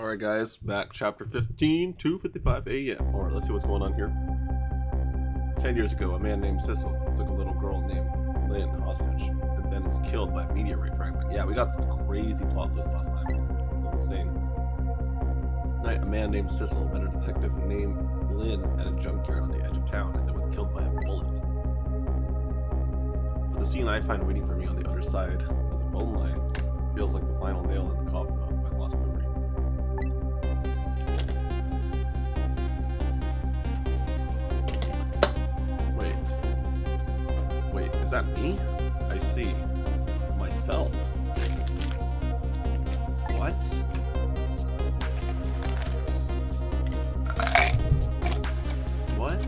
Alright guys, back chapter 15, 2:55 a.m. Alright, let's see what's going on here. 10 years ago, a man named Cecil took a little girl named Lynn hostage, and then was killed by a meteorite fragment. Yeah, we got some crazy plot list last time. Insane. Night, a man named Cecil met a detective named Lynn at a junkyard on the edge of town, and then was killed by a bullet. But the scene I find waiting for me on the other side of the phone line feels like the final nail in the coffin of my lost memory. Wait, is that me? I see. Myself. What? What?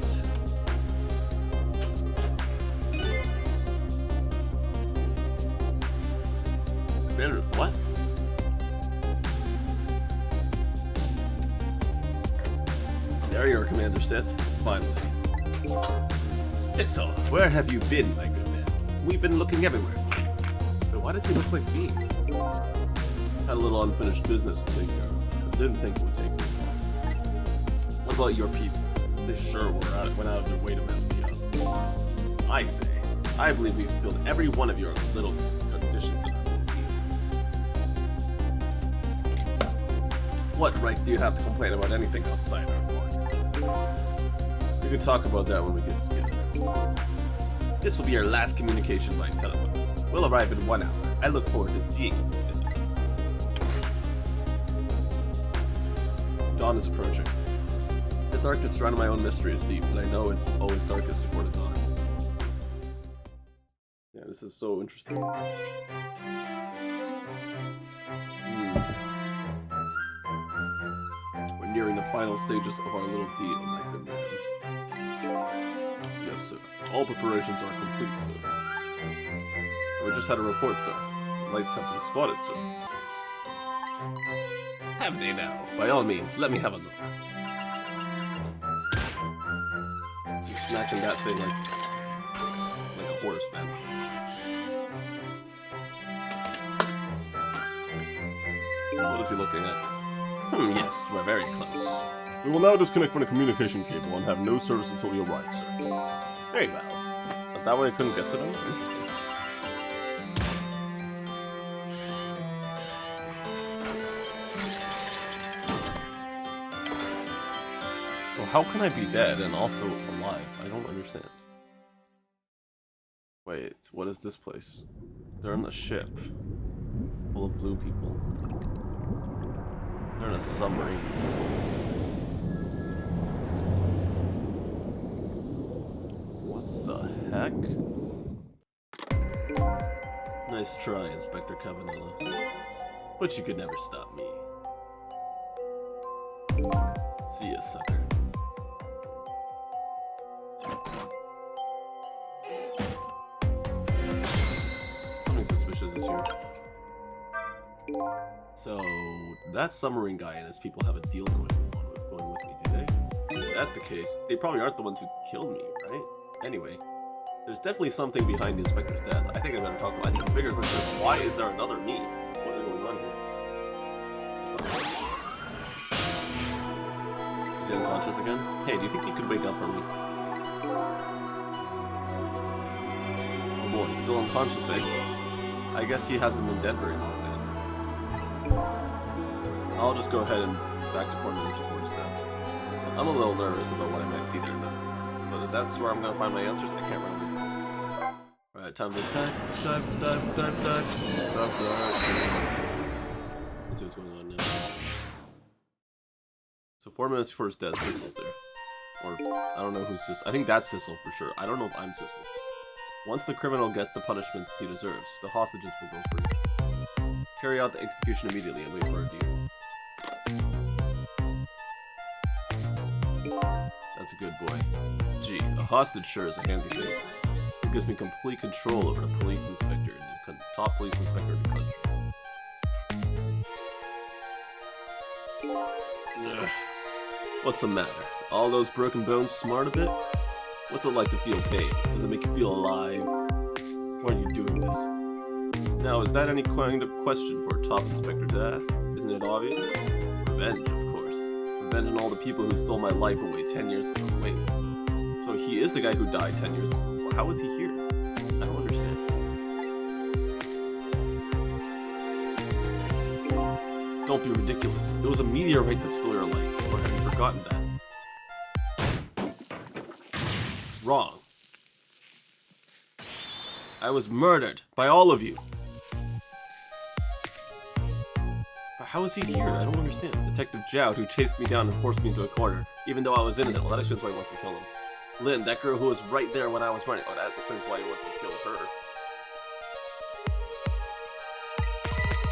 What? There you are, Commander Sith. Finally. Cecil, where have you been, my good man? We've been looking everywhere. But why does he look like me? Had a little unfinished business to take care of. I didn't think it would take this long. What about your people? They sure went out of their way to mess me up. I say, I believe we fulfilled every one of your little conditions in our little deal. What right do you have to complain about anything outside our border? We can talk about that when we get together. This will be our last communication by telephone. We'll arrive in 1 hour. I look forward to seeing you, sister. Dawn is approaching. The darkness surrounding my own mystery is deep, and I know it's always darkest before the dawn. Yeah, this is so interesting. We're nearing the final stages of our little deal, my good man. Yes, sir. All preparations are complete, sir. We just had a report, sir. The lights have been spotted, sir. Have they now? By all means, let me have a look. You're smacking that thing like a horse, man. What is he looking at? Yes, we're very close. We will now disconnect from the communication cable and have no service until we arrive, sir. Very well. Is that why I couldn't get to them? Interesting. So how can I be dead and also alive? I don't understand. Wait, what is this place? They're on a ship. Full of blue people. They're in a submarine. Heck? Nice try, Inspector Cavanella. But you could never stop me. See ya, sucker. Something suspicious is here. So, that submarine guy and his people have a deal going with me, do they? If that's the case, they probably aren't the ones who killed me, right? Anyway. There's definitely something behind the Inspector's death. I think I better talk about it. I think the bigger question is, why is there another me? What is going on here? Is he unconscious again? Hey, do you think you could wake up for me? Oh boy, he's still unconscious, eh? I guess he hasn't been dead very long then. I'll just go ahead and back to 4 minutes before his death. I'm a little nervous about what I might see there, but if that's where I'm gonna find my answers, I can't run. Alright, time to dive. Let's see what's going on now. So 4 minutes before his death, Cecil's there. Or, I don't know who's Cecil. I think that's Cecil for sure. I don't know if I'm Cecil. Once the criminal gets the punishment he deserves, the hostages will go free. Carry out the execution immediately and wait for a deal. That's a good boy. Gee, a hostage sure is a handy thing. It gives me complete control over the police inspector, the top police inspector of the country. Ugh. What's the matter? All those broken bones smart a bit? What's it like to feel pain? Does it make you feel alive? Why are you doing this? Now, is that any kind of question for a top inspector to ask? Isn't it obvious? Revenge, of course. Revenge on all the people who stole my life away 10 years ago. Wait, so he is the guy who died 10 years ago. Well, how is he here? I don't understand. Don't be ridiculous. It was a meteorite that stole your life. Or have you forgotten that? Wrong. I was murdered by all of you. How is he here? I don't understand. Detective Zhao, who chased me down and forced me into a corner, even though I was innocent. Well, that explains why he wants to kill him. Lynn, that girl who was right there when I was running. Oh, that explains why he wants to kill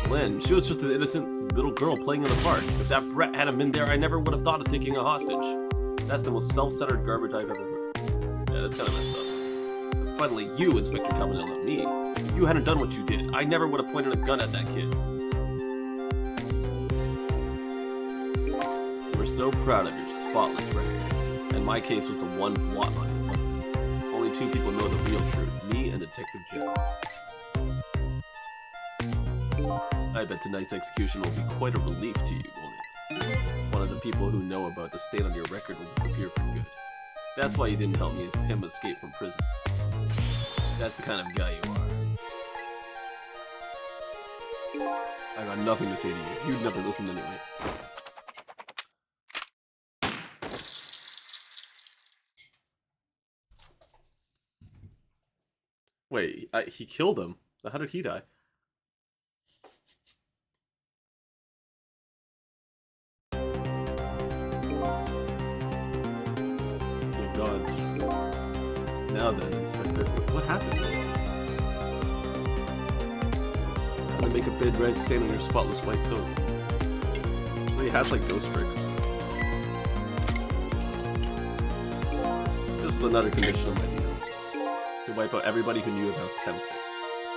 her. Lynn, she was just an innocent little girl playing in the park. If that brat hadn't been there, I never would have thought of taking a hostage. That's the most self-centered garbage I've ever heard. Yeah, that's kind of messed up. But finally, you, Inspector Cabanella, me. If you hadn't done what you did, I never would have pointed a gun at that kid. We're so proud of your spotless record. And my case was the one blot on it, wasn't it? Only two people know the real truth, me and Detective Zhao. I bet tonight's execution will be quite a relief to you, won't it? One of the people who know about the stain on your record will disappear for good. That's why you didn't help me him escape from prison. That's the kind of guy you are. I got nothing to say to you. You'd never listen anyway. Wait, he killed him. How did he die? Dear gods. Now then, Inspector, what happened? How to make a big red stain on your spotless white coat. So he has like ghost tricks. This is another condition of my deal. To wipe out everybody who knew about Temsic.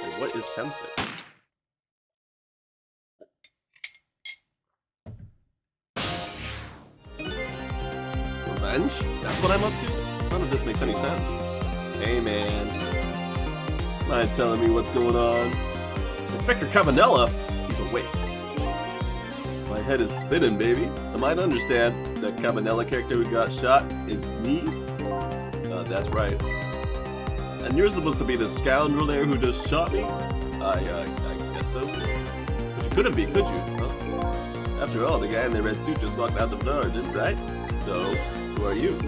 Wait, what is Temsic? Revenge? That's what I'm up to? None of this makes any sense. Hey man. Mind telling me what's going on? Inspector Cabanella? He's awake. My head is spinning, baby. Am I to understand that Cabanella character who got shot is me? That's right. And you're supposed to be the scoundrel there who just shot me? I guess so. But you couldn't be, could you? Huh? After all, the guy in the red suit just walked out the door, didn't right? So, who are you?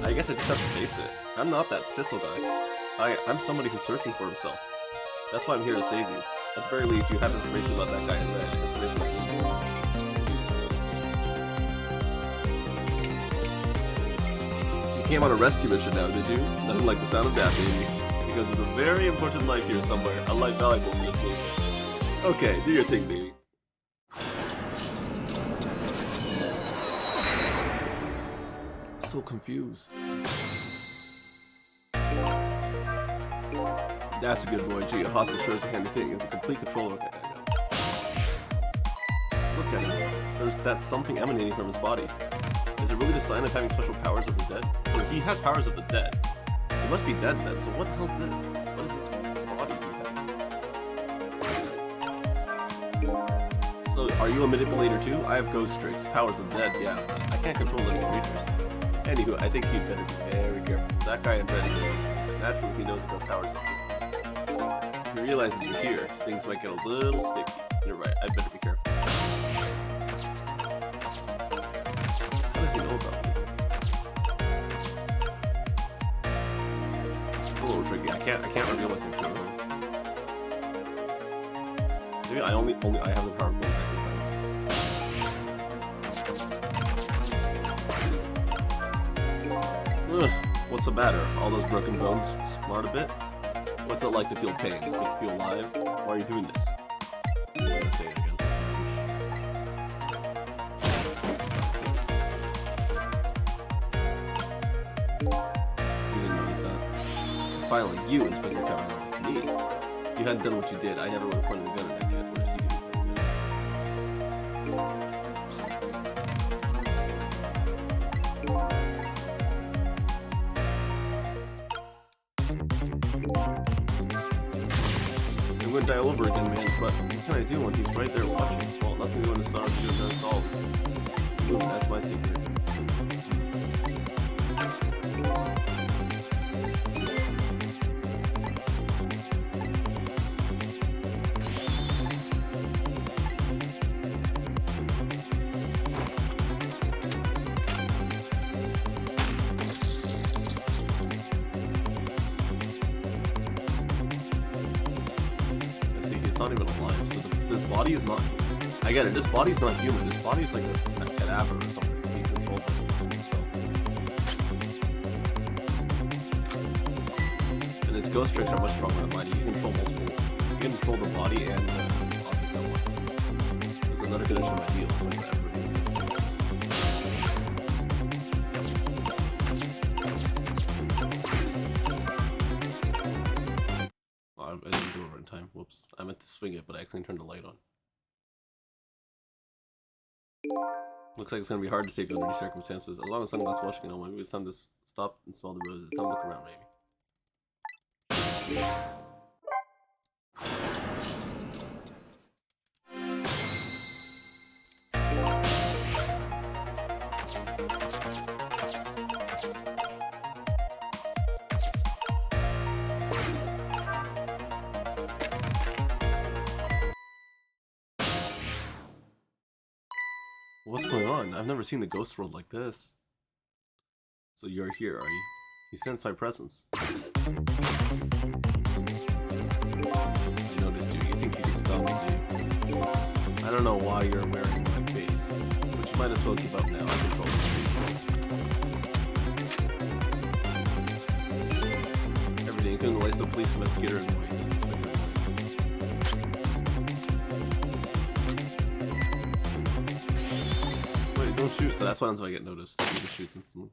I guess I just have to face it. I'm not that Sissel guy. I'm somebody who's searching for himself. That's why I'm here to save you. At the very least, you have information about that guy in red. Information I need. Came on a rescue mission now, did you? Nothing like the sound of that, baby. Because there's a very important life here somewhere. A life valuable for this game. Okay, do your thing, baby. I'm so confused. That's a good boy. Gee, a hostage sure is a handy thing. He has a complete control of it. Look at him. That's something emanating from his body. Is it really the sign of having special powers of the dead? So he has powers of the dead. He must be dead then, so what the hell is this? What is this body he has? So are you a manipulator too? I have ghost tricks, powers of the dead, yeah, but I can't control living creatures. Anywho, I think you'd better be very careful. That guy in red is a naturally he knows about powers of the dead. If he realizes you're here, things might get a little sticky. You're right, I better be careful. How does he know about me? It's a little tricky. I can't reveal myself to him. Maybe I have the power of one. Ugh, what's the matter? All those broken bones smart a bit? What's it like to feel pain? Does it make you feel alive? Why are you doing this? I'm gonna say it again. Finally, you, Inspector Cabanella. Me? You hadn't done what you did. I never would have pointed a gun at that kid. What did he do? I'm gonna die all over again, man, but what can I do when he's right there watching? Well, nothing going to stop you and solves. Ooh, that's my secret. Not even alive, so this body is not. I get it. This body's not human. This body is like a cadaver or something. He controls the person himself. And its ghost tricks are much stronger than mine. You can control multiple. You can control the body and the object at once. There's another good addition to my deal. To make that I didn't do it in time. Whoops. I meant to swing it, but I accidentally turned the light on. Looks like it's going to be hard to save you under these circumstances. As long as sunglasses watching it, maybe it's time to stop and smell the roses. Time to look around, maybe. What's going on? I've never seen the ghost world like this. So you're here, are you? You sense my presence. I noticed you. You think you can stop me, do you? I don't know why you're wearing my face, but you might as well give up now. I control everything, including the lights of the police investigator and noise. Don't shoot, so that's why I get noticed. He just shoots instantly.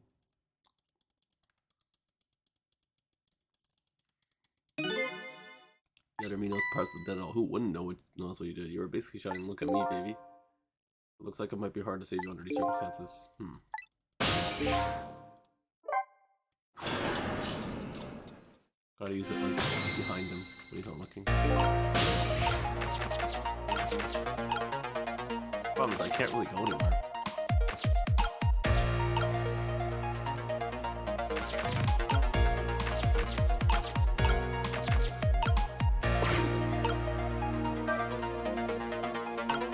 The other me knows parts of the dead. Who wouldn't know what knows what you did? You were basically shouting, "Look at me, baby." It looks like it might be hard to save you under these circumstances. Gotta use it like behind him when he's not looking. Problem is I can't really go anywhere.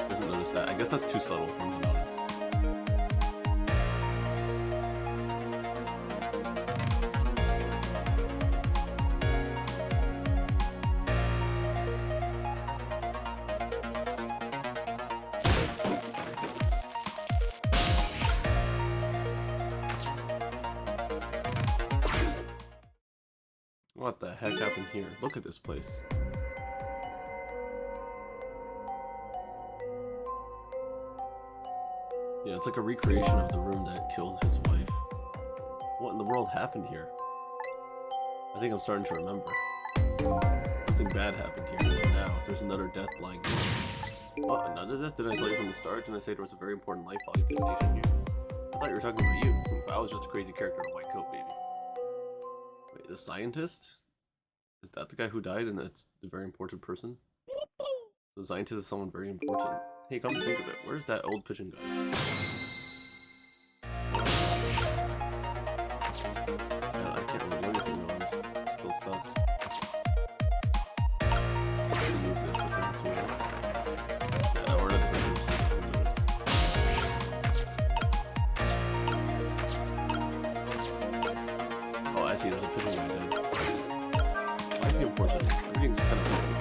Doesn't notice that. I guess that's too subtle for him to notice. What the heck happened here? Look at this place. Yeah, it's like a recreation of the room that killed his wife. What in the world happened here? I think I'm starting to remember. Something bad happened here. Now, there's another death lying here. What, another death? Did I tell you from the start? Didn't I say there was a very important life value to the nation here? I thought you were talking about you. If I was just a crazy character in a white coat, baby. Wait, the scientist? Is that the guy who died and it's the very important person? The scientist is someone very important. Hey, come to think of it, where's that old pigeon guy? Man, I can't really do anything though, I'm still stuck. Move this, okay, let's move it. Yeah, we're at the room, so oh, I see, there's a pigeon guy dead. Why is he important? Everything's kind of important.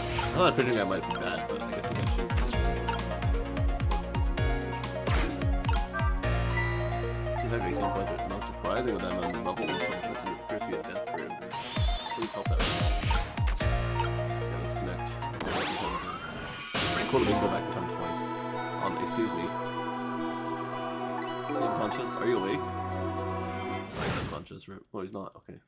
I thought that pigeon guy might be bad, but I guess he's actually... Too heavy, can't budget. Not surprising with that amount of bubble. It appears to be a death bird. Please help out. Yeah, let's connect. Cool, we can go back in time twice. Excuse me. Is he unconscious? Are you awake? Oh, he's unconscious, right? Oh, he's not. Okay.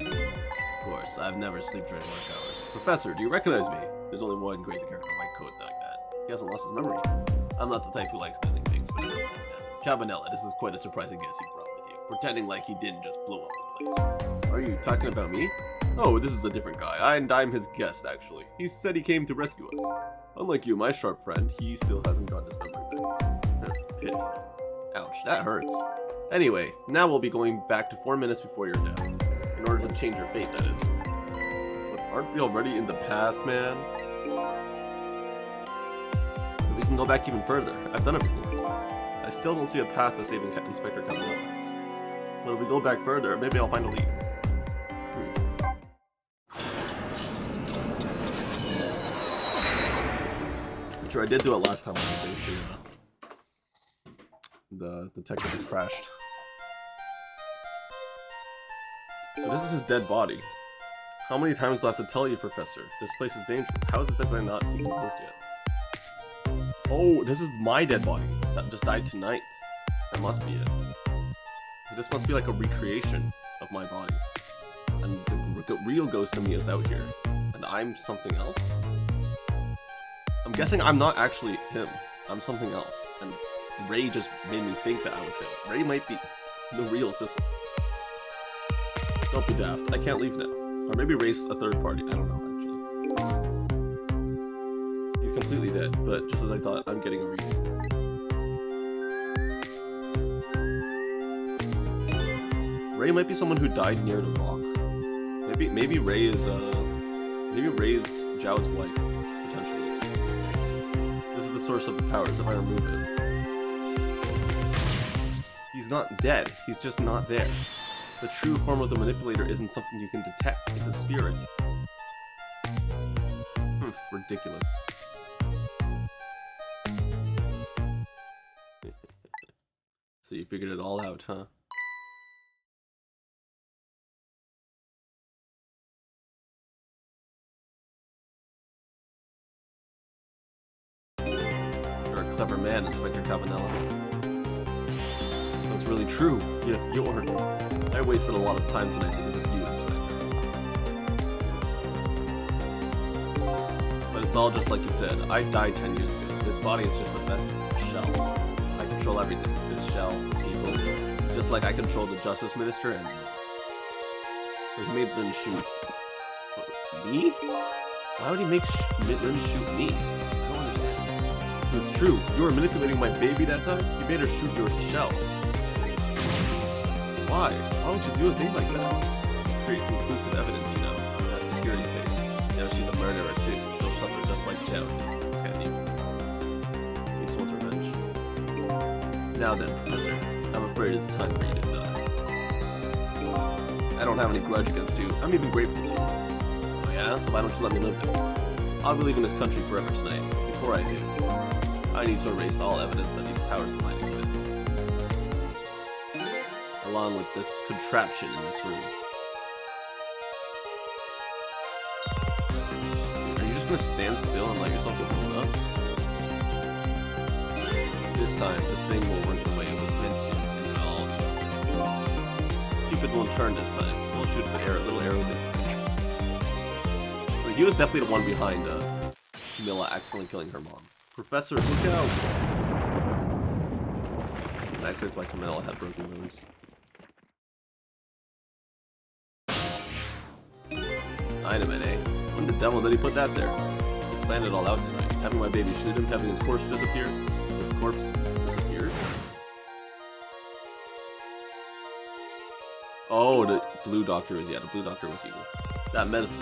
Of course, I've never slept during work hours. Professor, do you recognize me? There's only one crazy character in a white coat like that. He hasn't lost his memory. I'm not the type who likes losing things, but never mind that. Cabanella, this is quite a surprising guest you brought with you. Pretending like he didn't just blow up the place. Are you talking about me? Oh, this is a different guy. I'm his guest, actually. He said he came to rescue us. Unlike you, my sharp friend, he still hasn't gotten his memory back. pitiful. Ouch, that hurts. Anyway, now we'll be going back to 4 minutes before your death. In order to change your fate, that is. But aren't we already in the past, man? We can go back even further. I've done it before. I still don't see a path to saving Inspector Cavanella. But if we go back further, maybe I'll find a lead. Sure, I did do it last time when I saved the detective had crashed. So this is his dead body. How many times do I have to tell you, Professor? This place is dangerous. How is it that I'm not decomposed yet? Oh, this is my dead body that just died tonight. That must be it. So this must be like a recreation of my body. And the real ghost of me is out here. And I'm something else? I'm guessing I'm not actually him. I'm something else. And Ray just made me think that I was him. Ray might be the real Sissy. Don't be daft. I can't leave now. Or maybe Ray's a third party. I don't know, actually. He's completely dead, but just as I thought, I'm getting a reading. Ray might be someone who died near the rock. Maybe Ray is Zhao's wife. Source of the powers if I remove it. He's not dead, he's just not there. The true form of the manipulator isn't something you can detect, it's a spirit. Ridiculous. So you figured it all out, huh? Clever man, Inspector Cavanella. So it's really true. You're. I wasted a lot of time tonight because of you, Inspector. But it's all just like you said. I died 10 years ago. This body is just a vessel, a shell. I control everything. This shell, people. Just like I control the Justice Minister and me. So he made Lynn shoot. Me? Why would he make Lynn shoot me? So it's true. You were manipulating my baby that time? You made her shoot your shell. Why? Why would you do a thing like that? Create conclusive evidence, you know. That security tape. You know, she's a murderer too. She'll suffer just like Zhao. This guy demons. He just wants revenge. Now then, Professor. I'm afraid it's time for you to die. I don't have any grudge against you. I'm even grateful to you. Oh yeah? So why don't you let me live then? I'll be leaving this country forever tonight. Before I do, I need to erase all evidence that these powers might exist. Along with this contraption in this room. Are you just gonna stand still and let yourself get blown up? This time, the thing will work the way it was meant to, and it all will. Cupid won't turn this time. We'll shoot the little arrow this way. So he was definitely the one behind Camilla accidentally killing her mom. Professor, look out! That explains why Camilla had broken bones. Dynamite, eh? When the devil did he put that there? He planned it all out tonight. Having my baby shoot him, having his corpse disappear. His corpse disappeared? Oh, the blue doctor was, the blue doctor was evil. That medical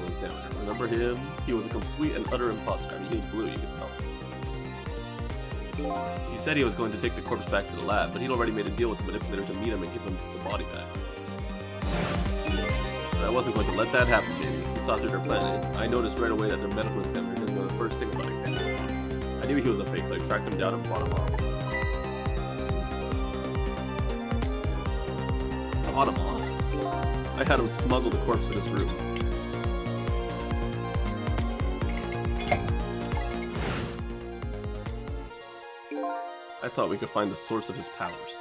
examiner, remember him? He was a complete and utter imposter. I mean, he was blue, you could tell. He said he was going to take the corpse back to the lab, but he'd already made a deal with the manipulator to meet him and give him the body back. But I wasn't going to let that happen, baby. We saw through their plan. I noticed right away that their medical examiner didn't know the first thing about examining him. I knew he was a fake, so I tracked him down and brought him off. Brought him off? I had him smuggle the corpse in his room. I thought we could find the source of his powers.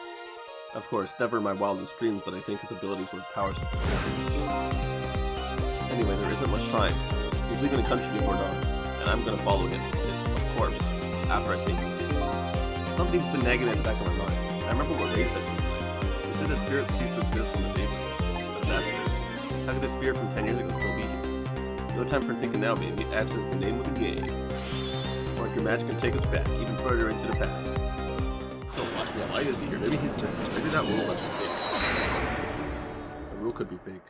Of course, never in my wildest dreams did I think his abilities were powers of Anyway, there isn't much time. He's leaving the country before dawn, and I'm gonna follow him, of course, after I see him. Something's been nagging at the back of my mind. I remember what Ray said to me. He said that spirits cease to exist when the day breaks. But that's true. How could the spirit from 10 years ago still be here? No time for thinking now, baby. Action's the name of the game. Or your magic can take us back, even further into the past. Yeah, why is he here? Maybe that rule is fake. The rule could be fake.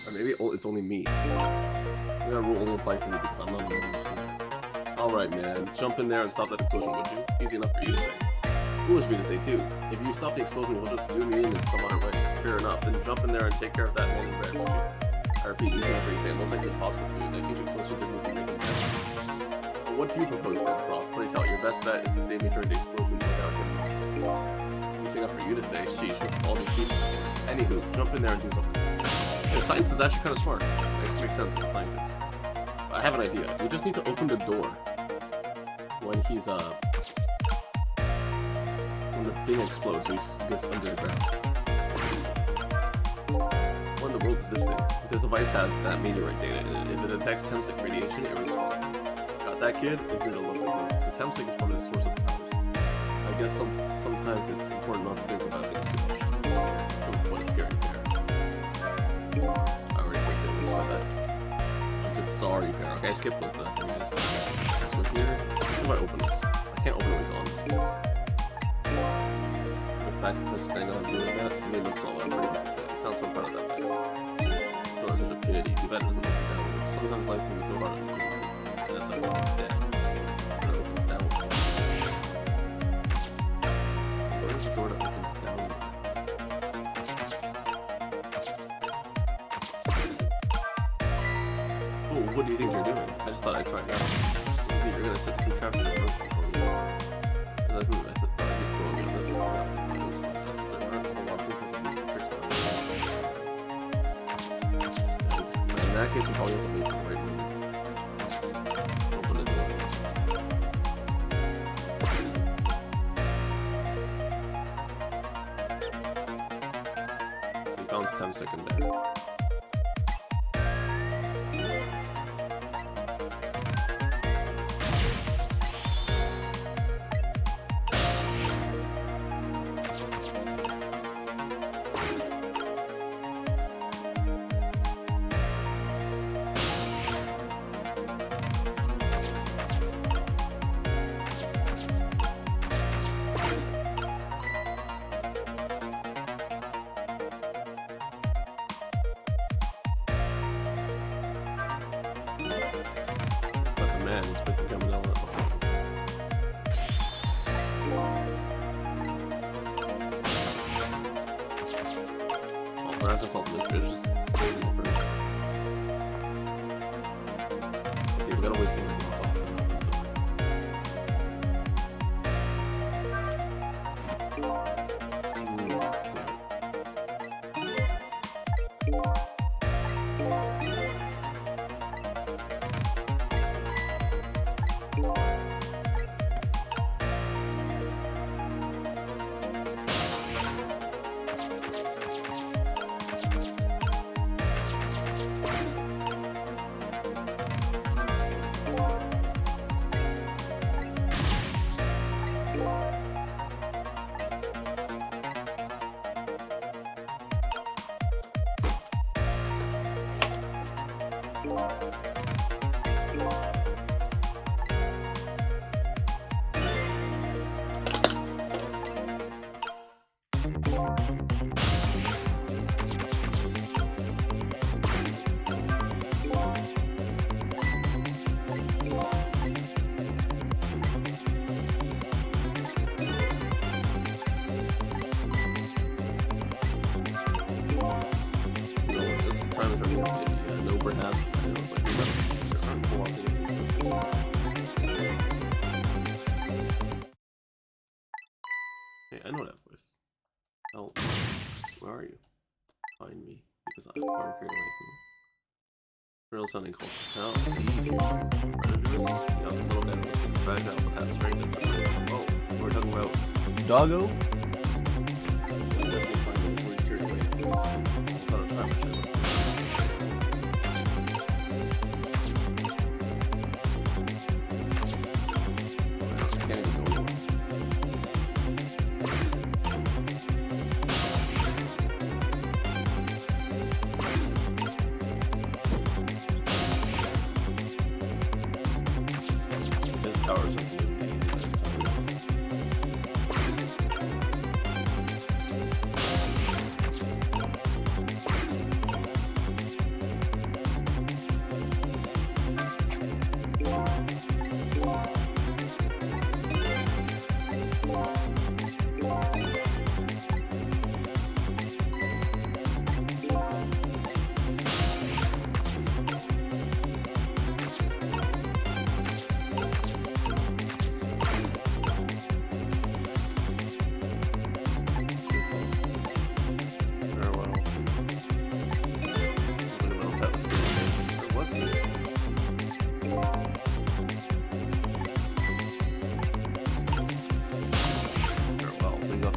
Or maybe it's only me. Maybe that rule only applies to me because I'm not a normal student. Alright, man. Jump in there and stop that explosion, would you? Easy enough for you to say. Foolish for you to say, too. If you stop the explosion, we'll just do me in some other way. Fair enough. Then jump in there and take care of that man in red, would you? I repeat, easy enough for you to say. Most likely impossible to do. That huge explosion didn't make him dead. But what do you propose then, Prof? Pray tell, your best bet is to save me during the explosion without him noticing. Easy enough for you to say. Sheesh, what's all these people? Anywho, jump in there and do something. Yeah, science is actually kind of smart. It makes sense as a scientist. I have an idea. We just need to open the door when he's when the thing explodes, so he gets under the ground. What in the world is this thing? This device has that meteorite data in it. If it detects Temsic radiation, it responds. Got that, kid? Isn't it a lovely thing? So Temsic is probably the source of the powers. I guess sometimes it's important not to think about things too much. What a scary pair. I already clicked it. Find that. I said sorry, pair. Okay, I skipped those stuff for you guys. Let's go here. Let's see if I open this. I can't open it when he's on. Yes. The fact that this thing I'm doing that, I mean, looks all I'm pretty hard to say. It sounds so proud of that thing. Still has such a pity. Too bad it doesn't open down. Sometimes life can be so hard to do. And that's why I'm dead. It opens down. So where's the door that opens down? Oh, what do you think you're doing? I just thought I'd try it out. You think you're gonna set the contraption in motion for me? That's what that's what we're at. There aren't a lot of things I can use for tricks out. In that case, we probably have to make the right move. Open the door. So he found 10 seconds there. Man, he's picking coming out. Oh, perhaps it's all this. It's just saving it first. Let's see, we gotta wait for him to walk off. No, perhaps. Hey, I know that voice. Oh, where are you? Find me, because I'm far carried away. Real sounding culture. How easy. Predators? Yeah, a little bit of fragile, but that's strange. Oh, we're talking about doggo?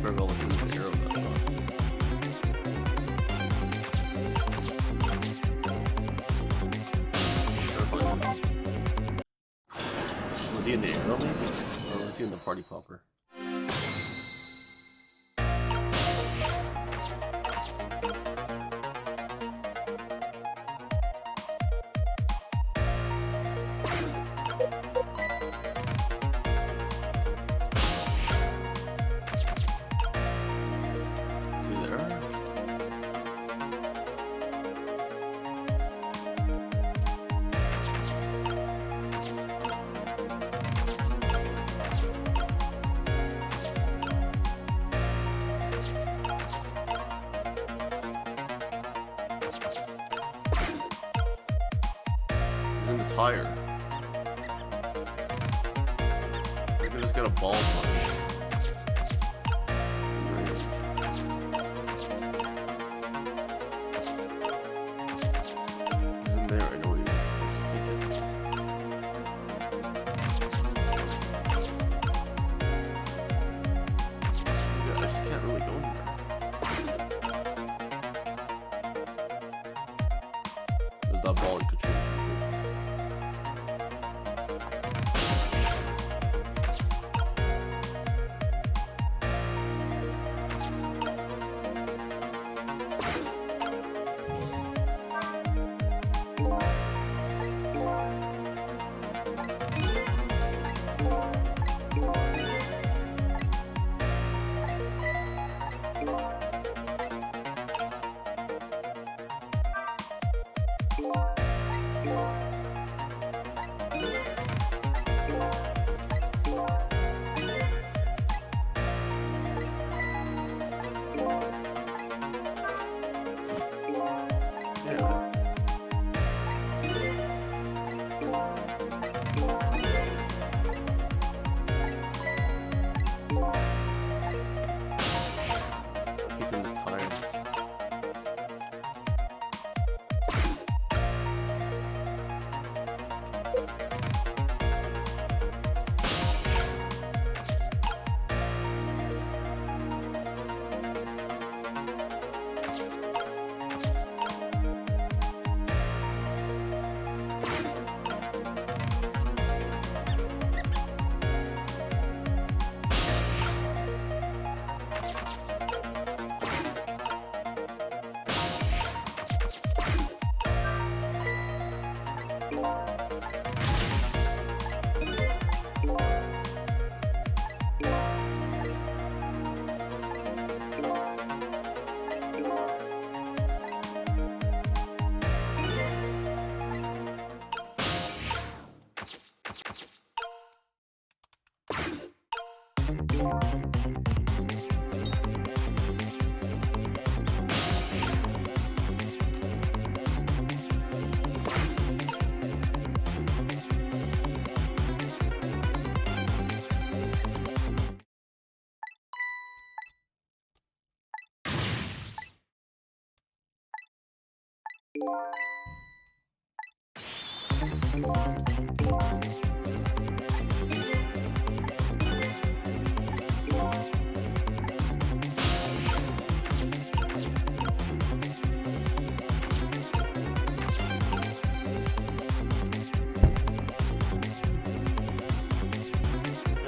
figuring all this is the arrow that's on. Was he in the arrow maybe? Or was he in the party popper? Tire. I could just get a ball for it. He's in there, I know he is. I just can't really go anywhere. There's that ball you could change.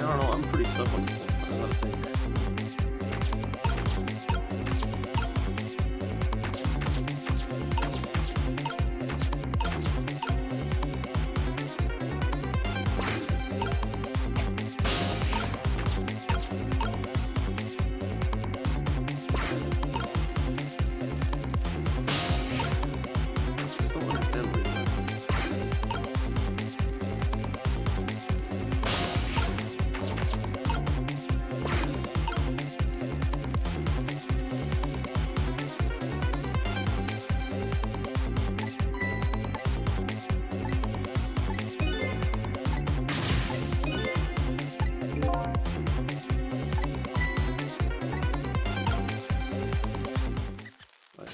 I don't know, I'm pretty stuck on this one. I don't know how to think.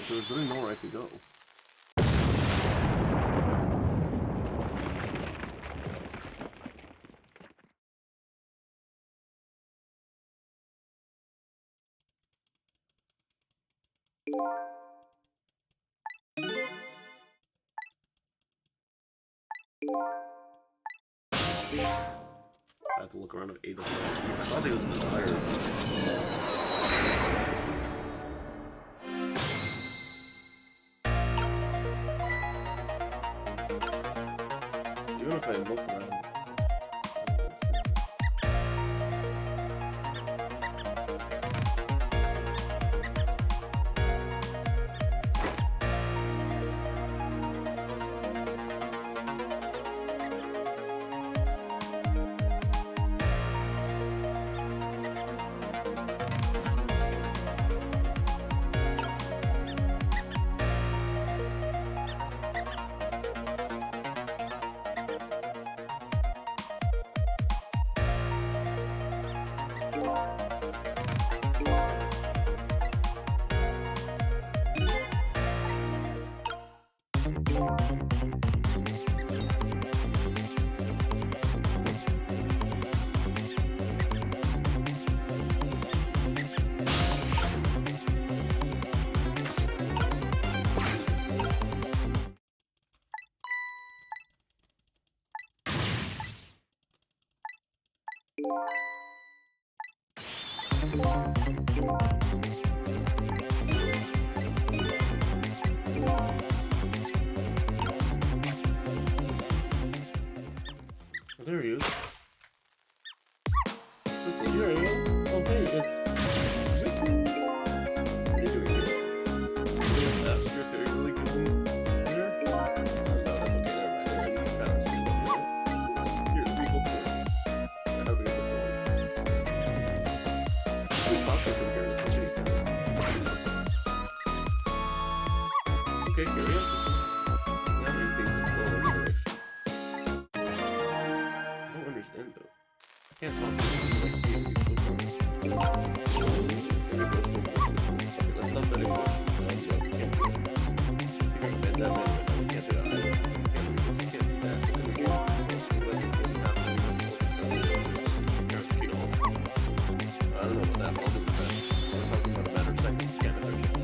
So there's really nowhere I can go. I have to look around at 8 of them. I thought it was the higher. Even if I look around. There he is. Listen, here I am. Okay, it's... What are you doing here? Seriously, are you really going here? No, that's okay, never mind. I need to kind of speed up here. Here, 3 gold points. How do we get this one? We popped this in here. Okay, here we are. Now everything's in slow anyway. Though. I can't talk to him. I see him. He's so far. Okay, let's stop that English. No, we can't do it. I think I that man right now. We can't do that either. We can't do that. And then we can't let this thing happen. We can't cheat all of this. I don't know about that, but I'll do my best. We're talking about a matter of seconds. We can't miss our chance.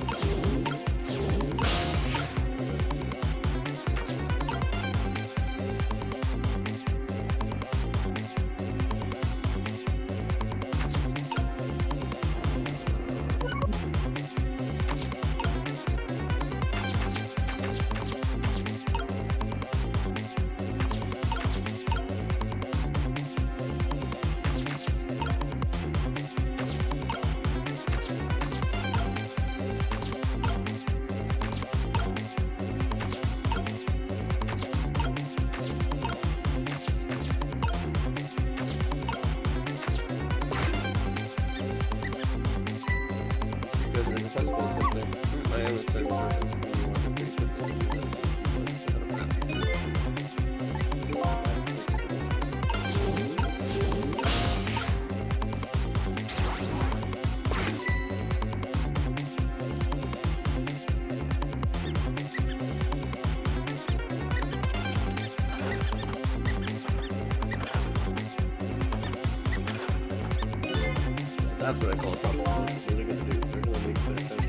That's what I call a problem. What are they going to do? They're going to make the attempt.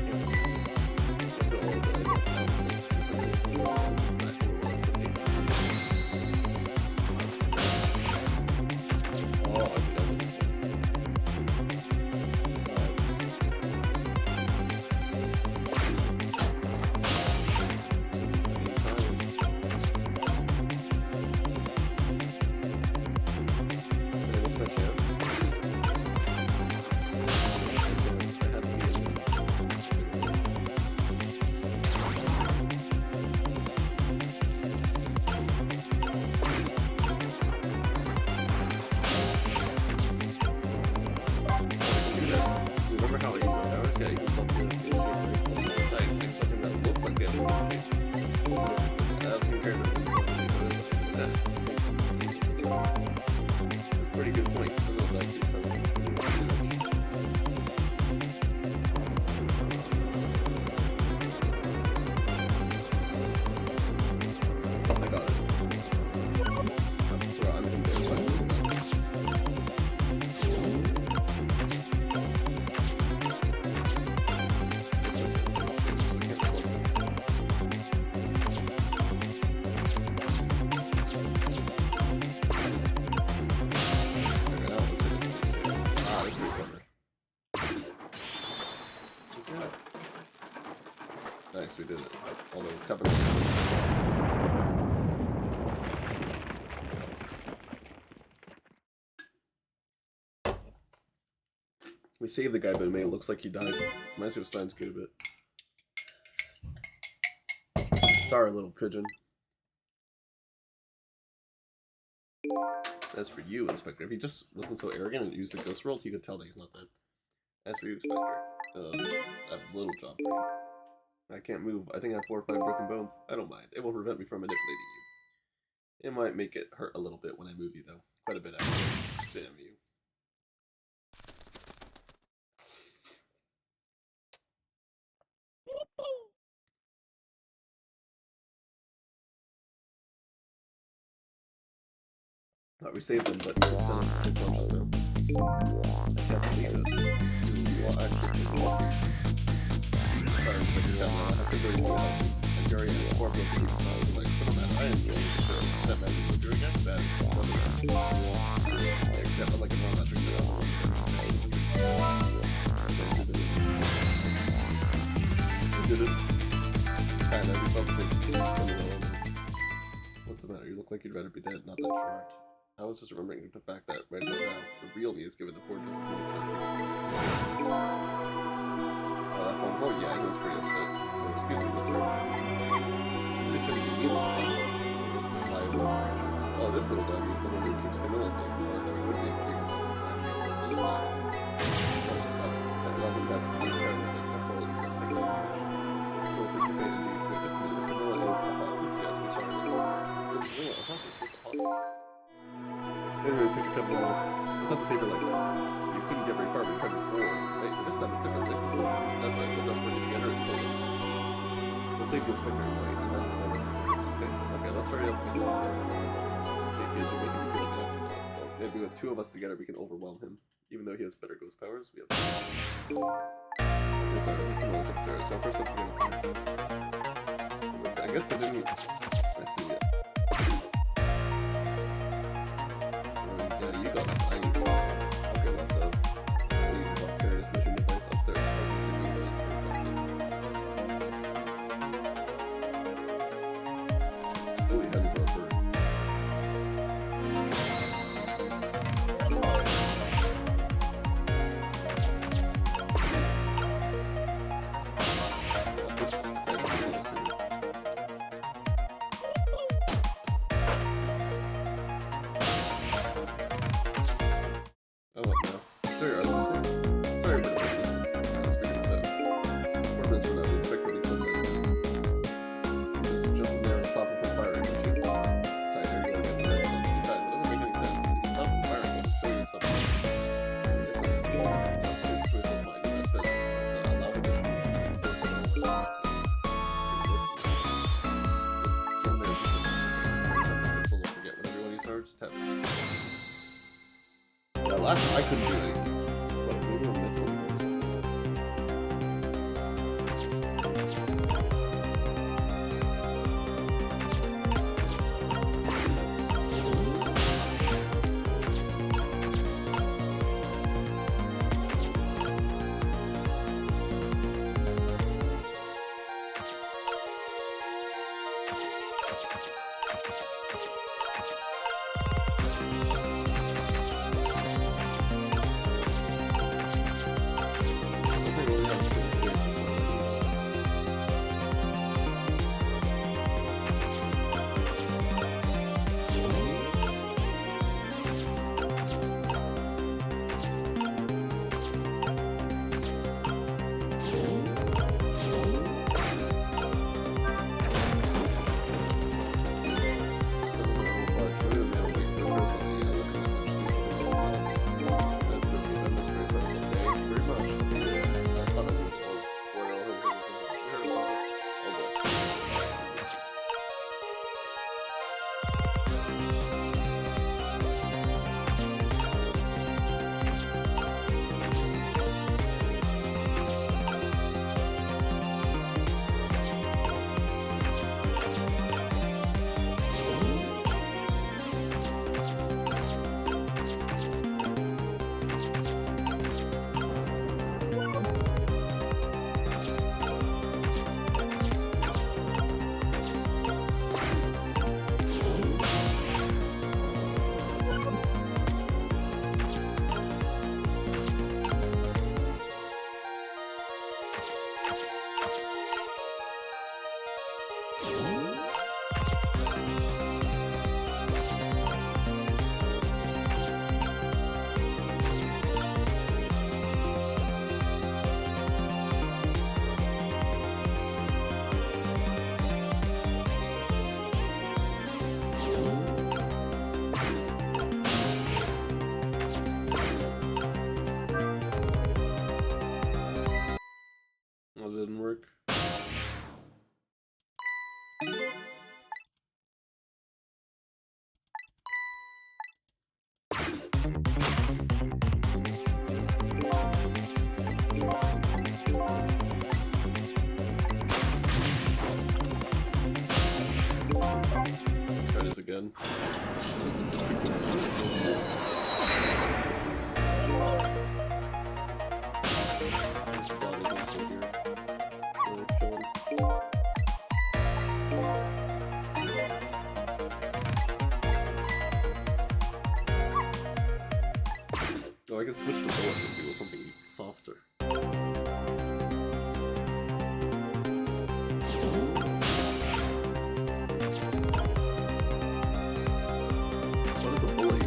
Nice, we did it. Although cover. We saved the guy, but it looks like he died. Reminds me of Steins Gate a bit. Sorry, little pigeon. As for you, Inspector, if he just wasn't so arrogant and used the ghost roll, you could tell that he's not dead. As for you, Inspector, I have a little job for you. I can't move. I think I have 4 or 5 broken bones. I don't mind. It will prevent me from manipulating you. It might make it hurt a little bit when I move you, though. Quite a bit, actually. Damn you. Thought we saved him, but he's still unconscious now. I can't believe it. You will actually take off. Sorry, Inspector Captain, I have to go to your help. I'm carrying a poor broken piece of my legs, but I am going to sure that man will do again. That is except like a non-magic now. You did it. Kinda, we saw the thing. What's the matter? You look like you'd rather be dead, not that you aren't. I was just remembering the fact that right now, the real me is given the poor just to that phone call? Yeah, he was pretty upset. Oh, excuse me, mister. You're trying to get me this is my oh, this little doggy is the one who keeps him innocent. Or he would be if he was actually still alive. I love him that being terrible thing. I'm probably going to take it off the station. Go to the fate indeed. Mr. Miller is a hostage. Yes, we're sorry. Mr. Miller, a hostage? He's a hostage. Anyways, pick a couple of it's not the saber like that. You couldn't get very far, but you tried before. Right? We're just not the different places. That's right, put those working together and pull them. We'll save the Inspector right, and then we'll okay, let's hurry up and okay, kids, you're making me feel bad. Well, maybe with 2 of us together we can overwhelm him. Even though he has better ghost powers, we have let's start with the upstairs. So first up's gonna I guess I didn't I see it. You got it. I need to. Okay, left of. I need to carry this mission device upstairs. It's really heavy for a bird. Oh, what now? Sorry, I was listening. Sorry for the business. I was figuring this out. 4 minutes from now, the Inspector will be close right now. Just jump in there and stop him from firing at you. Besides, you're going to get the rest of it. Besides, it doesn't make any sense. You stop him from firing, he'll just kill you something. Last time I couldn't do anything, but we were missing. Try this again. Oh, I can switch the bullet and do something softer. What is a bullet?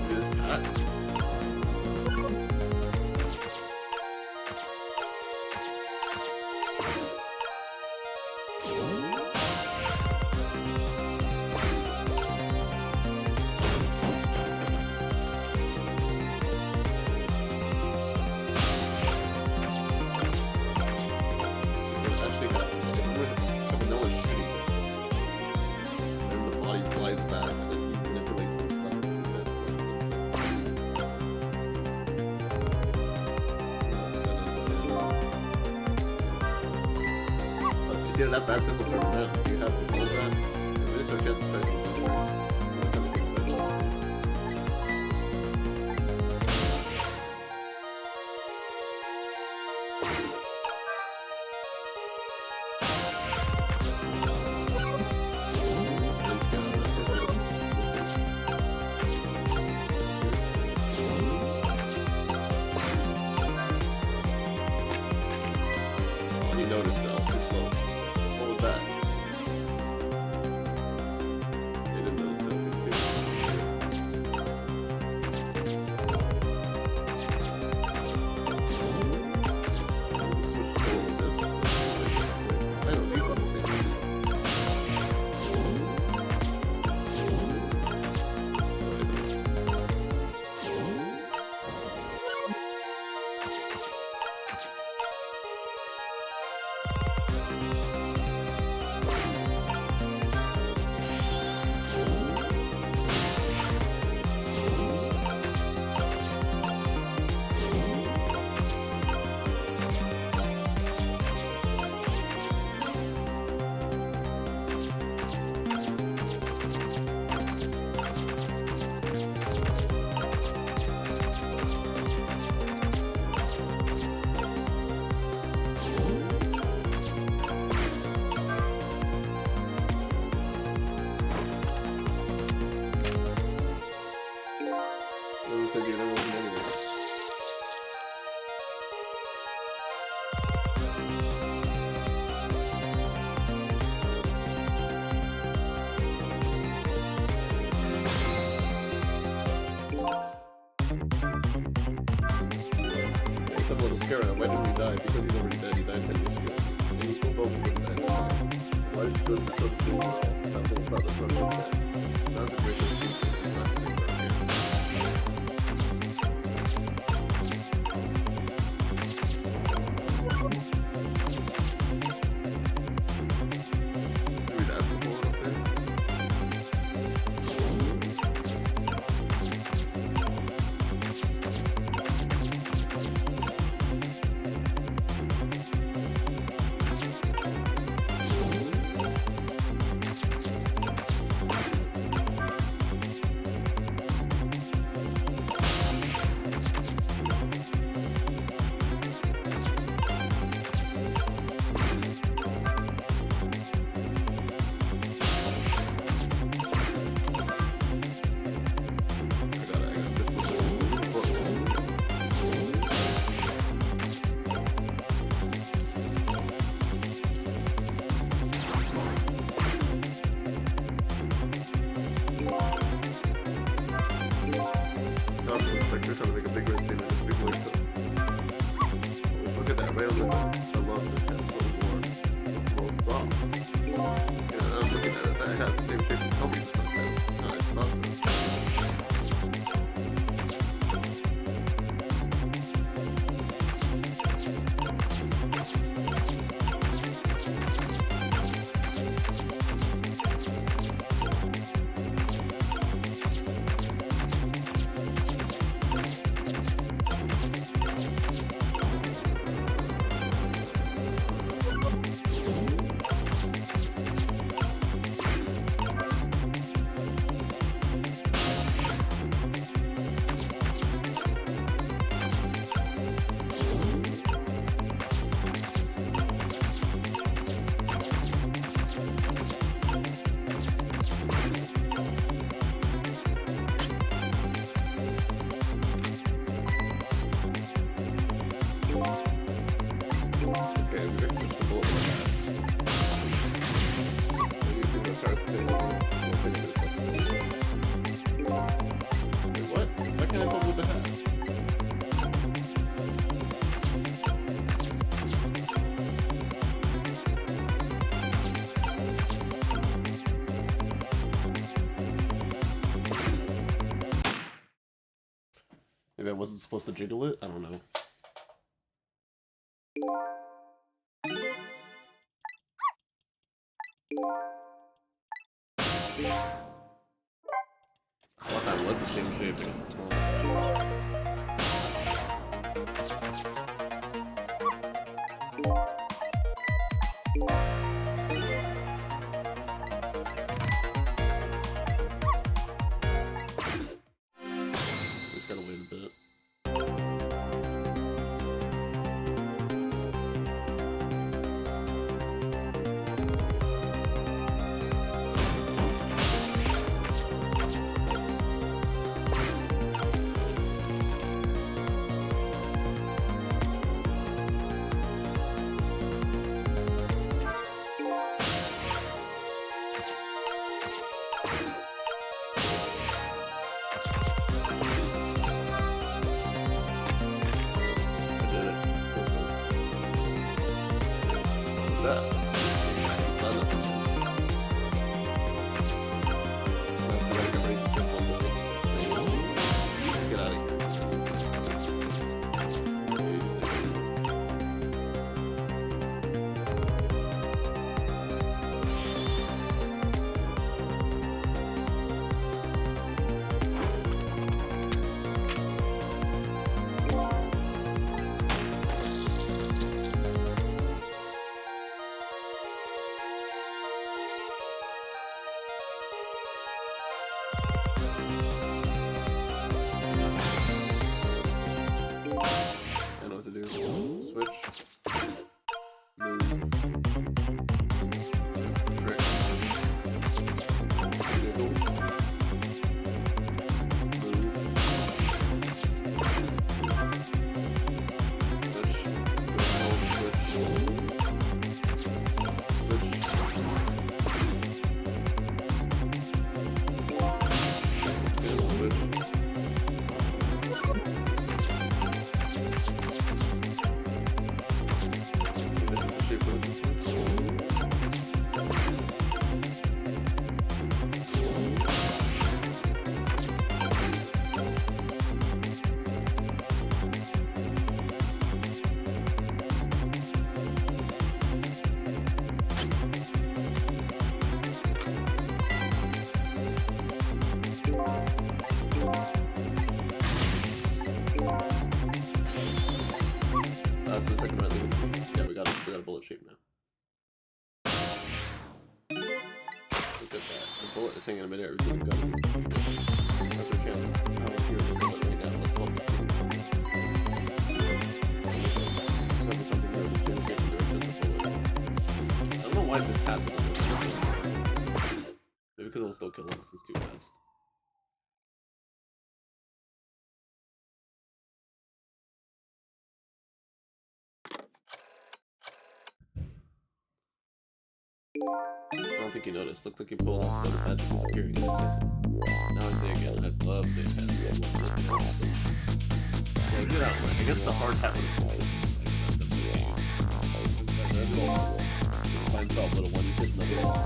It is hot. That bad sense of turn that you have to hold that. And this are gets to you notice now it's too slow. What was that? They didn't notice anything too. Switch to go with this. I don't use it. I'm a little scared. Why didn't he die? Because he's already dead. He died 10 years ago. And he's still broken for the time. Why did you go to the substitute? That's not the substitute. That's a great substitute. Maybe that's the one up there. Maybe I wasn't supposed to jiggle it? I don't know. I thought that was the same shape, I guess it's not. Just gotta wait a bit. Hanging in midair, everything we've got in this. That's our chance. I want to hear the bullet right now. Let's swap this thing. Let's something really soon to get in the direction of the bullet. I don't know why this happens. Maybe because it'll still kill him since it's too fast. I don't think you noticed. Looks like you pulled off the magic disappearing. Now I say again, I love the hat. Well, get out, man. I guess the hard hat was small. Find top little one. You said another one.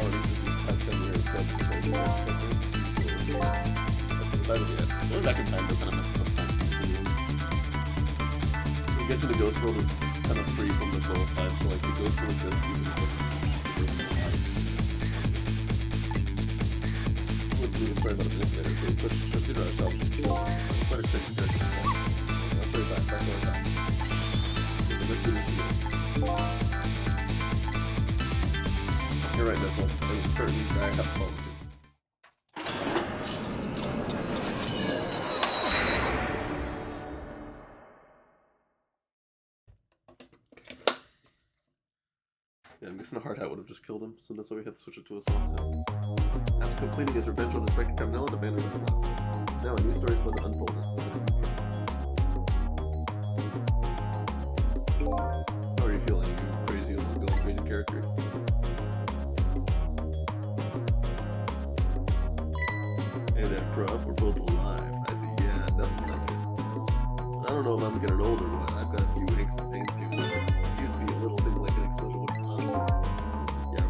Oh, this is just past 10 years. Going back in time, they're kind of messed up time. I'm guessing the ghost world is kind of free from the flow of time, so like the ghost world exists even if we'll do the story about a minute later, so we push it ourselves. Quite a crazy character. That's very back over time. You're right, that's one. There's a certain guy I have to follow too. Yeah, I'm guessing a hard hat would have just killed him, so that's why we had to switch it to a soft hat. As completing his revenge on his breaking criminal and abandoned with the left. Now a new story is about to unfold. How are you feeling? You crazy, going crazy character? Hey there, Prub, we're both alive. I see, yeah, nothing like it. I don't know if I'm getting old or what. I've got a few aches and pains too. It used to be a little thing like an explosion would come. Yeah,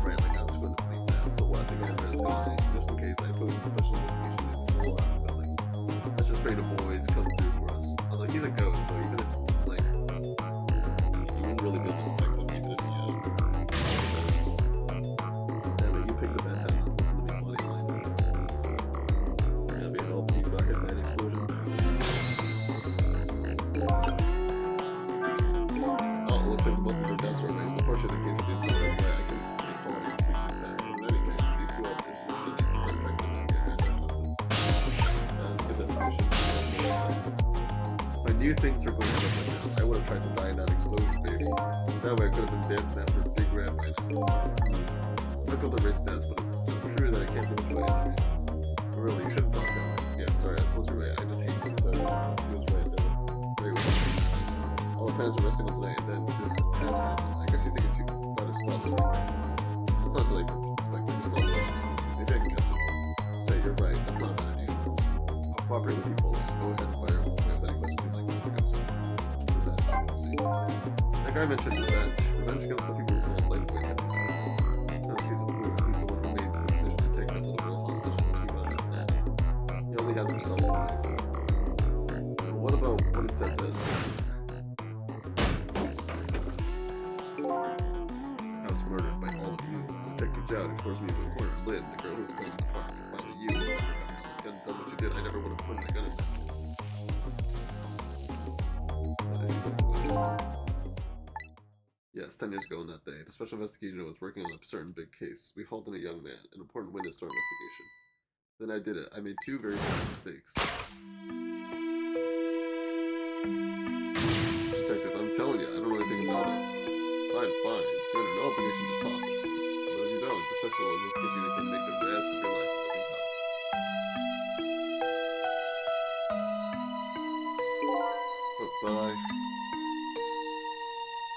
knew things were going to end up like this, I would have tried to die in that explosion, baby. That way I could have been dancing after a big rat fight. Look up the wrist dance, but it's true that I can't do much about it. Really, you shouldn't talk that way. Yeah, sorry, I suppose you're right. I just hate things that he was right. That was right with all the plans were resting on tonight, and then this kind of happened. I guess you think it's about a spot right now. That's not really perspective. You're still close. Maybe I can catch it. Say you're right. That's not a bad idea. I'll cooperate with you fully. Go ahead and fire. If you have any questions you'd like this because revenge, you can see. Like I mentioned, revenge. Revenge against the people who sold life away. He's the one who made the decision to take that little girl hostage and keep on it. He only has himself to blame. What about what it said this? I was murdered by all of you. Detective Jowd, who forced me to murder Lynn, the girl who was going to the park. Finally, you. If you hadn't done what you did, I never would have pointed a gun at you. Yes, 10 years ago on that day, the Special Investigation was working on a certain big case. We hauled in a young man, an important witness to our investigation. Then I did it. I made two very simple mistakes. Detective, I'm telling you, I don't know anything about it. Fine. You're under no obligation to talk, of course. But if you don't, the Special Investigation can make the rest of your life living hell. But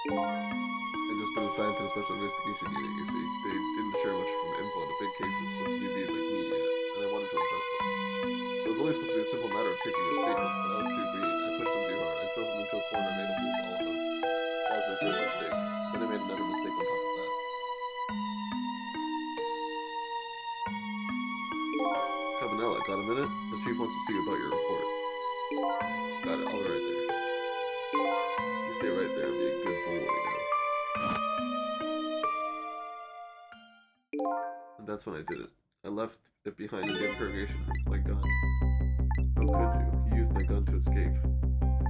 I just been assigned to the Special Investigation Unit, you see. They didn't share much from info to big cases with newbies like me yet, and I wanted to impress them. It was only supposed to be a simple matter of taking a statement, but I was too green. I pushed them too hard. I drove them into a corner and made them lose all of them. That was my first mistake. Then I made another mistake on top of that. Cabanella, got a minute? The chief wants to see you about your report. Got it, I'll be right there. You stay right there and be a good boy now. And that's when I did it. I left it behind in the interrogation room, my gun. How could you? He used my gun to escape.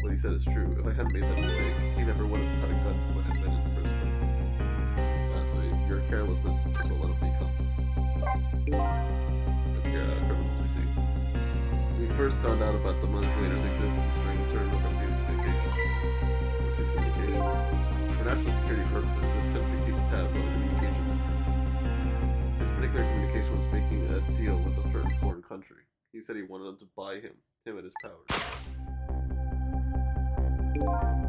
What he said is true. If I hadn't made that mistake, he never would have had a gun when I met in the first place. That's why your carelessness is what let him become. Criminal, you see. We first found out about the manipulator's existence during a certain overseas communication. For national security purposes, this country keeps tabs on the communication. His particular communication was making a deal with a certain foreign country. He said he wanted them to buy him and his powers.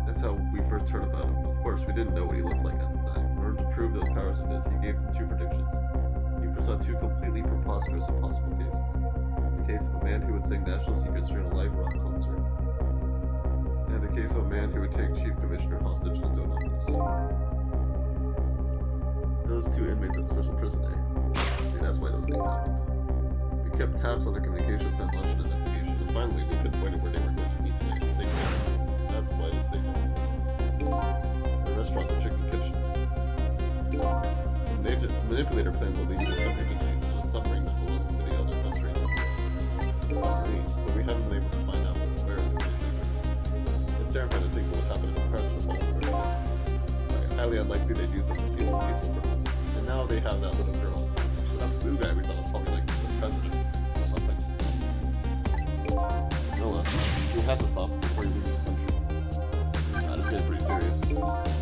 That's how we first heard about him. Of course, we didn't know what he looked like at the time. In order to prove those powers of his, he gave them two predictions. He foresaw two completely preposterous and possible cases. The case of a man who would sing national secrets during a live rock concert, and the case of a man who would take Chief Commissioner hostage in his own office. Those two inmates at the special prison, eh? See, that's why those things happened. We kept tabs on their communications and launched an investigation, and finally we pinpointed where they were going to meet today, the steakhouse. That's why the steakhouse. The restaurant, the chicken kitchen. The manipulator planned on leaving the country tonight on a submarine that belongs to the other countries. Submarine, but we haven't been able to find out where it's going to take. It's terrifying to think what would happen if his parents were fallen for it. Highly unlikely they'd use them for peaceful purposes. And now they have that little girl. So that blue guy we saw was probably like the president or something. No, we have to stop before you leave the country. It's getting pretty serious.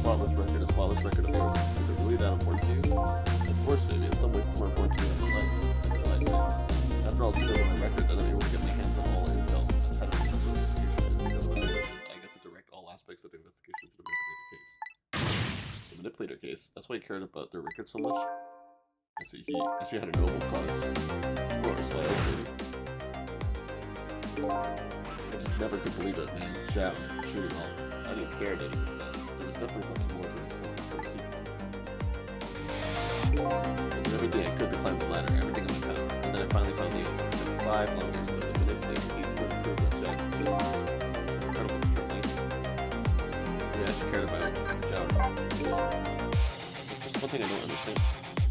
Spotless record of yours. Is it really that important to you? Of course, maybe. In some ways, it's more important to me than my life. After all, because of my record, that I'm able to get my hands on all intel as head of the investigation. I get to direct all aspects of the investigation to the manipulator case. The manipulator case? That's why he cared about their record so much? I see, he actually had a noble cause. Of course, why else would he? I just never could believe it, man. Jab, shooting off. I didn't care that he was the best. There was definitely something more to his story, some secret. I did everything I could to climb the ladder, everything in my power, and then I finally found the answer. It took 5 long years to manipulate the piece going to prove that Jack is innocent. Incredible determination. So yeah, she cared about Jowd. There's just one thing I don't understand.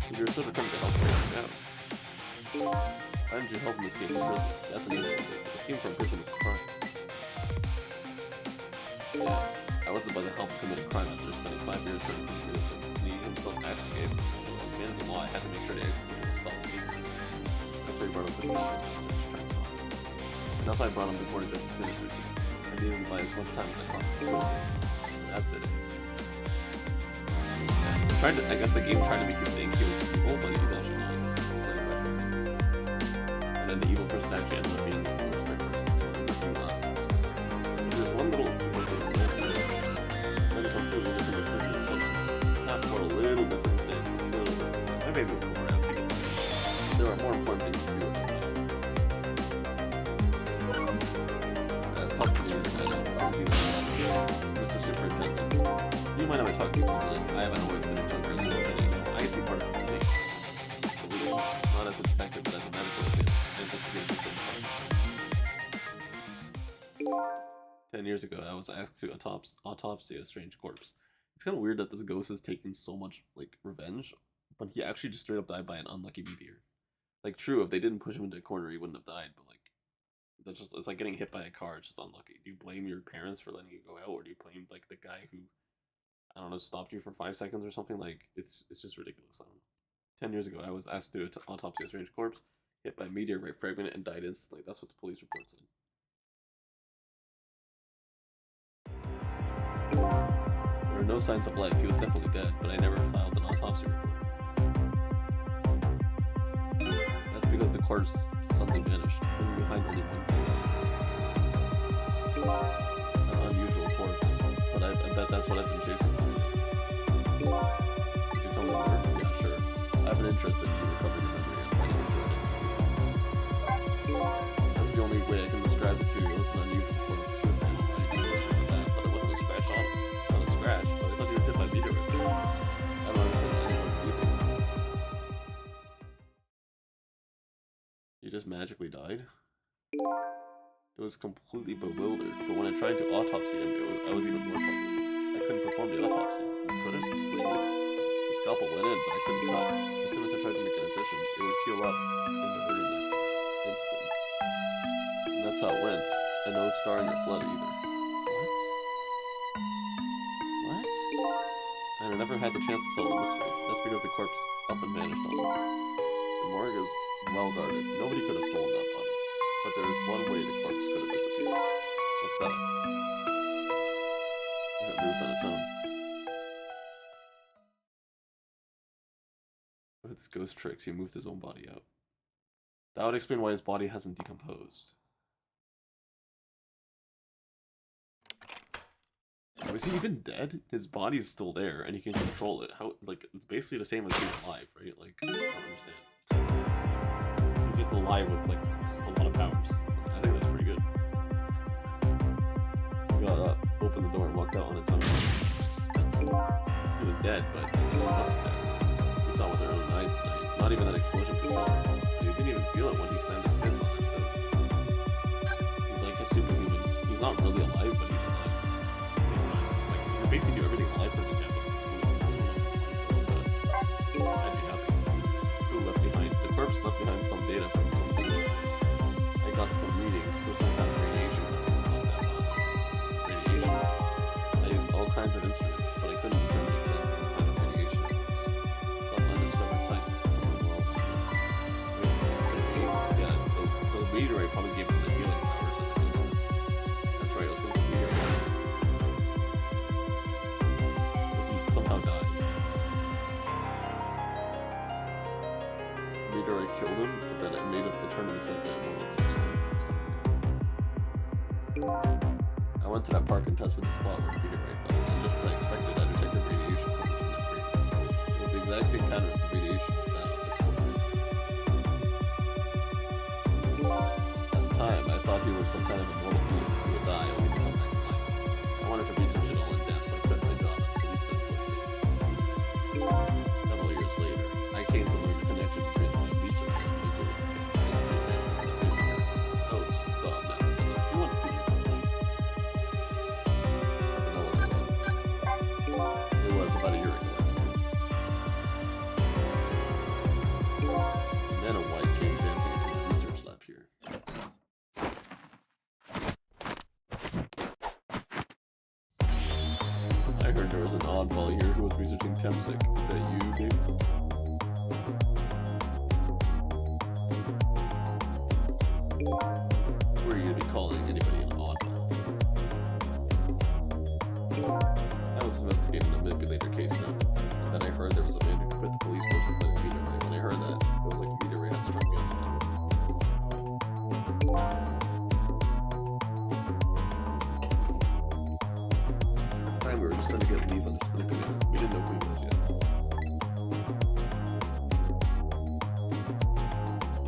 If you were so determined to help her out, why didn't you help him escape from prison? That's an easy mistake. Escaping from prison is a crime. Yeah, I wasn't about to help him commit a crime after spending 5 years trying to prove innocent. He himself actually gave some. As a man of the law, I had to make sure the execution was stopped. That's why he brought him to the justice minister to try and stop him. And that's why I brought him before the justice minister too. I needed to buy as much time as I possibly could. That's it. I guess the game tried to make you think he was evil, but he was actually not. And then the evil person actually ended up being the straight person. And last. There's one little completely misunderstood, not for a little misunderstanding, maybe more around people. There are more important things to do with that. Let's talk to the internet. Mr. Superintendent. You might have talked to me for a minute. I haven't always been a junker, so I get to be part of the police. Not as a detective, but as a medical investigation. 10 years ago, I was asked to autopsy a strange corpse. It's kind of weird that this ghost is taking so much, like, revenge, but he actually just straight up died by an unlucky meteor. Like, true, if they didn't push him into a corner, he wouldn't have died, but, like, that's just, it's like getting hit by a car, it's just unlucky. Do you blame your parents for letting you go out, or do you blame, like, the guy who, I don't know, stopped you for 5 seconds or something? Like, it's just ridiculous. I don't know. 10 years ago, I was asked to do an autopsy a strange corpse, hit by a meteorite fragment, and died instantly. That's what the police report said. There were no signs of life. He was definitely dead, but I never filed an autopsy report. That's because the corpse suddenly vanished, leaving behind only one corpse. An unusual corpse, but I bet that's what I've been chasing. Could you tell me more? Yeah, sure. I have an interest in you recovering your memory and finding your journey. That's the only way I can describe it to you. It was an unusual corpse. He was dead. But it wasn't a scratch on him. Not a scratch, but I thought he was hit by meteor. I don't understand anyone either. He just magically died? It was completely bewildered, but when I tried to autopsy him, I was even more puzzled. I couldn't perform the autopsy. You couldn't? The scalpel went in, but I couldn't cut. As soon as I tried to make an incision, it would heal up in the very next instant. And that's how it went. And no scarring or blood either. What? I never had the chance to solve the mystery. That's because the corpse up and vanished on us. The morgue is well guarded. Nobody could have stolen that body. But there is one way the corpse could have disappeared. What's that? It moved on its own. With his ghost tricks, he moved his own body out. That would explain why his body hasn't decomposed. So is he even dead? His body's still there, and he can control it. How, like, it's basically the same as he's alive, right? Like, I don't understand. He's just alive with, like, just a lot of powers. I think that's pretty good. He got up, opened the door, and walked out on its own. He was dead, but he wasn't dead. We saw with our own eyes tonight. Not even that explosion could kill him. You didn't even feel it when he slammed his fist on that stove. He's like a superhuman. He's not really alive, but he's alive. At the same time, it's like, you can basically do everything a live person can, but I'd be happy. Who left behind? The corpse left behind some data from some system. I got some readings for some kind of radiation. I used all kinds of instruments, but I couldn't determine exactly what kind of radiation it was. Some undiscovered type. Yeah, the meteorite probably gave him the healing powers of the instruments. That's right, I was going to meteorite. So he somehow died. The meteorite killed him, but then it turned him into like a normal ghost too. I went to that park and tested the spot where the meteorite fell, and just as I expected, I detected radiation coming from that crater. It was the exact same pattern as the radiation of the corpse. At the time, I thought he was some kind of immortal being who would die only to come back to life. I wanted to research it all in depth, so I quit my job as policeman at 47. Several years later, I came to learn the connection between my research and the meteorite case. Thanks to this crazy guy. Oh, stop now, Professor. You want to see me? It was about a year ago, I'd say. And then a white came dancing into the research lab here. I heard there was an oddball here who was researching Temsic. Is that you, maybe? Who are you to be calling anybody an oddball? manipulate her case now. And then I heard there was a man who quit the police forces that had meteor ray. When I heard that, it was like a meteor ray had struck me on the head. At the time, we were just trying to get leads on this manipulator. We didn't know who he was yet.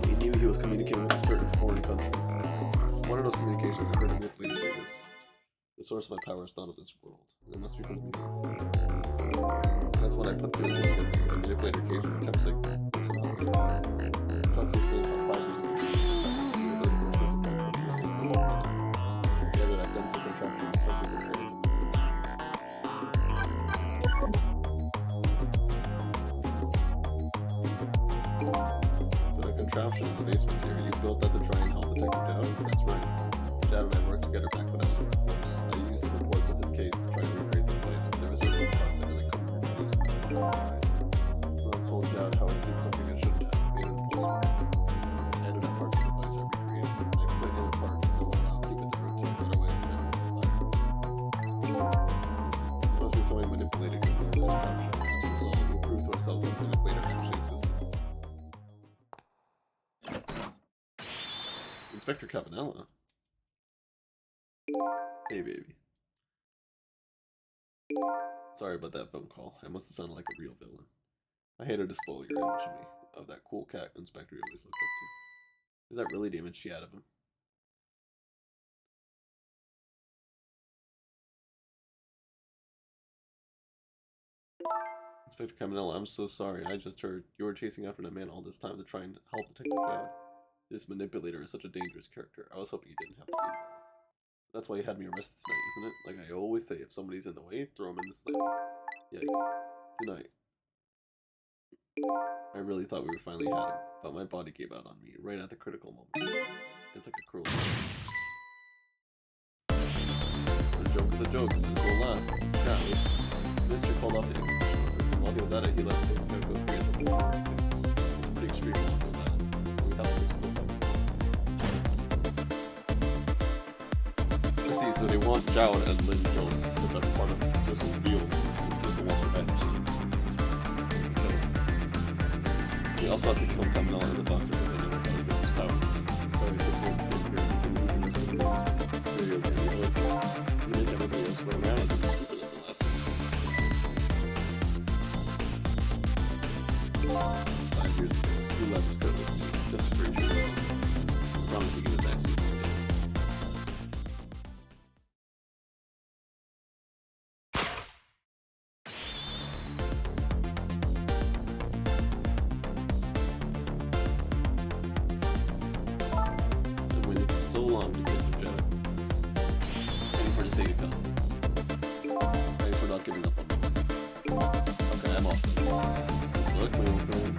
We knew he was communicating with a certain foreign country. One of those communications, I heard a manipulator say this. The source of my power is not of this world. It must be from the meteor. That's when I put through the manipulator case and kept sick. Somehow Fox explained how 5 years ago together I've done some contraption with something control. So the contraption in the basement here, you built that to try and help Detective Jao? That's right. Jao and I worked together back when I was with the force. I used the reports of his case to try and recreate the place, but there was really no problem that I couldn't reproduce it. I told Jao how I did something I shouldn't have, made it impossible. I ended up parts of the device I recreated. I put it in a part, and I'll keep it the routine, otherwise the man will die. There must be somebody manipulating the contraption. As a result, we proved to ourselves that the manipulator actually existed. Inspector Cabanella. Hey, baby. Sorry about that phone call. I must have sounded like a real villain. I hated to spoil your image of me, of that cool cat inspector you always looked up to. Is that really the image she had of him? Inspector Cabanella, I'm so sorry. I just heard you were chasing after that man all this time to try and help Detective Jao. This manipulator is such a dangerous character. I was hoping you didn't have to be involved. That's why you had me arrested tonight, isn't it? Like I always say, if somebody's in the way, throw them in the sling. Yikes. Tonight. I really thought we were finally had him, but my body gave out on me right at the critical moment. It's like a cruel joke. A joke is a joke, and we'll laugh. Apparently, Mr. called off the execution order, and while he was at it, he let the go free as a whole. It's pretty extreme while he was at it. We have to still fight. So they want Jao and Lin Jong, but that's part of Sissel's deal. Sissel wants revenge. He also has to kill Cabanella and the doctor because they know how to use his powers. So he puts one thing here and he can video game. You make everybody else run around and be stupid at the last time. 5 years ago, you left this code with me, just for your choice. I promise to give it back to you. Giving up on me. Okay, I'm off then. Look, my old friend.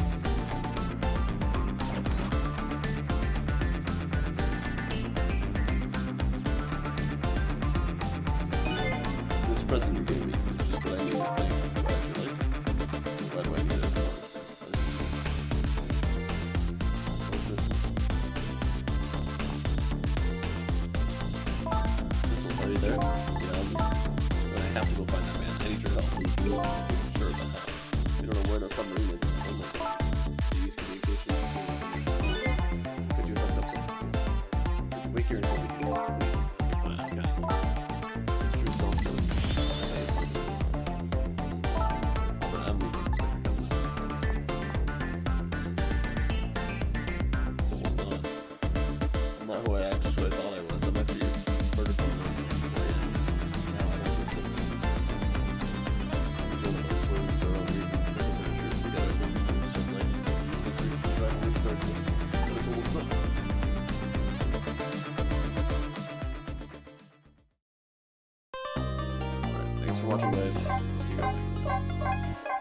This present you gave me is just what I need to think. Do I actually like it? Why do I need it? What's this? This'll are you there? Yeah, I have to go find that man. I need your help. Please. Sure about that. You don't know where the submarine is. You use communication. Could you hook up something? Wait here until we can. Please. Fine, I'm kind of. It's true self-killing. But I'm leaving Inspector Cabanella. It's almost not. I'm not who I actually thought I was. I'm actually vertical. Thanks for watching, guys. See you guys next time.